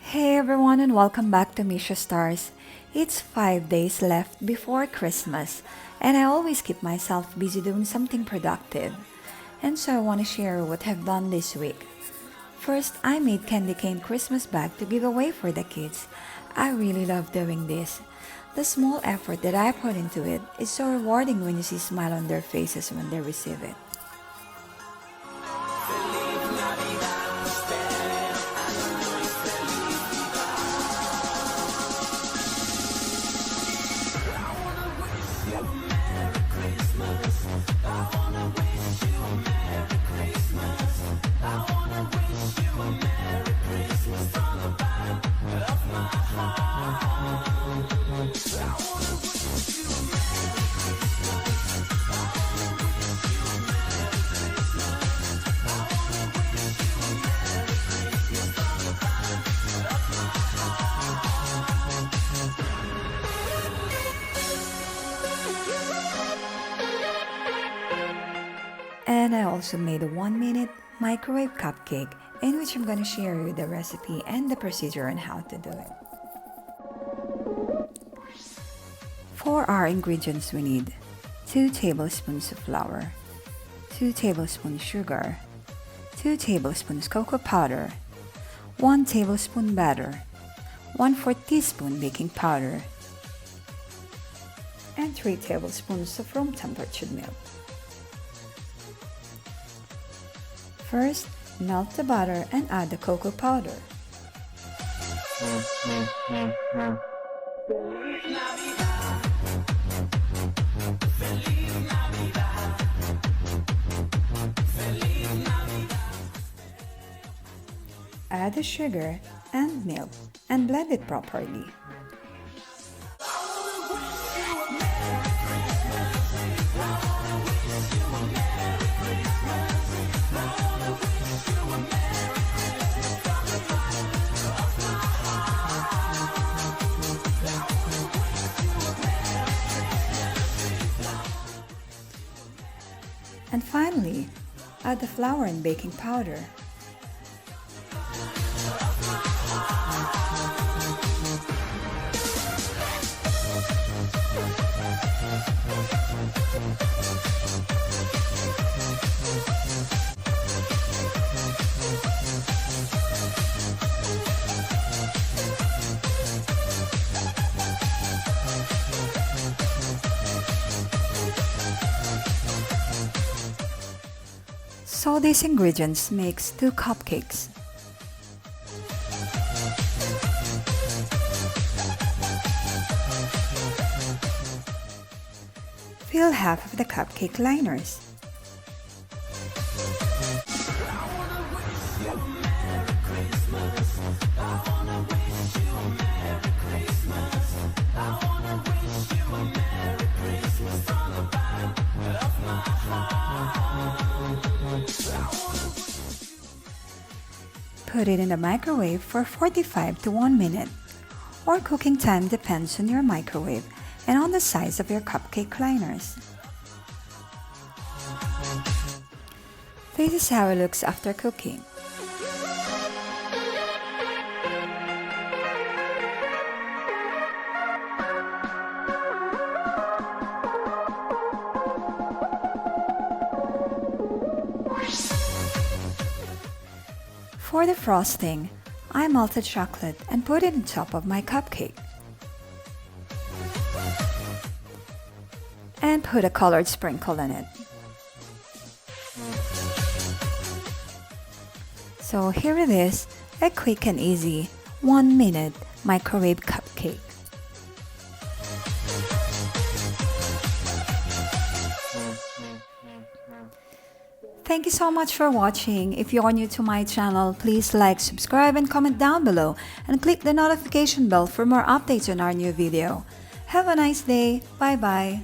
Hey everyone and welcome back to Misha Stars. It's 5 days left before Christmas and I always keep myself busy doing something productive. And so I want to share what I've done this week. First, I made candy cane Christmas bag to give away for the kids. I really love doing this. The small effort that I put into it is so rewarding when you see smile on their faces when they receive it. And I also made a 1-minute microwave cupcake in which I'm going to share you the recipe and the procedure on how to do it. For our ingredients we need 2 tablespoons of flour, 2 tablespoons sugar, 2 tablespoons cocoa powder, 1 tablespoon butter, 1/4 teaspoon baking powder, and 3 tablespoons of room temperature milk. First, melt the butter and add the cocoa powder. Add the sugar and milk and blend it properly. And finally, add the flour and baking powder. So these ingredients makes 2 cupcakes. Fill half of the cupcake liners. Put it in the microwave for 45 to 1 minute, or cooking time depends on your microwave and on the size of your cupcake liners. This is how it looks after cooking. For the frosting, I melted chocolate and put it on top of my cupcake. And put a colored sprinkle on it. So here it is, a quick and easy 1-minute microwave cupcake. Thank you so much for watching. If you are new to my channel, please like, subscribe, and comment down below. And click the notification bell for more updates on our new video. Have a nice day. Bye-bye.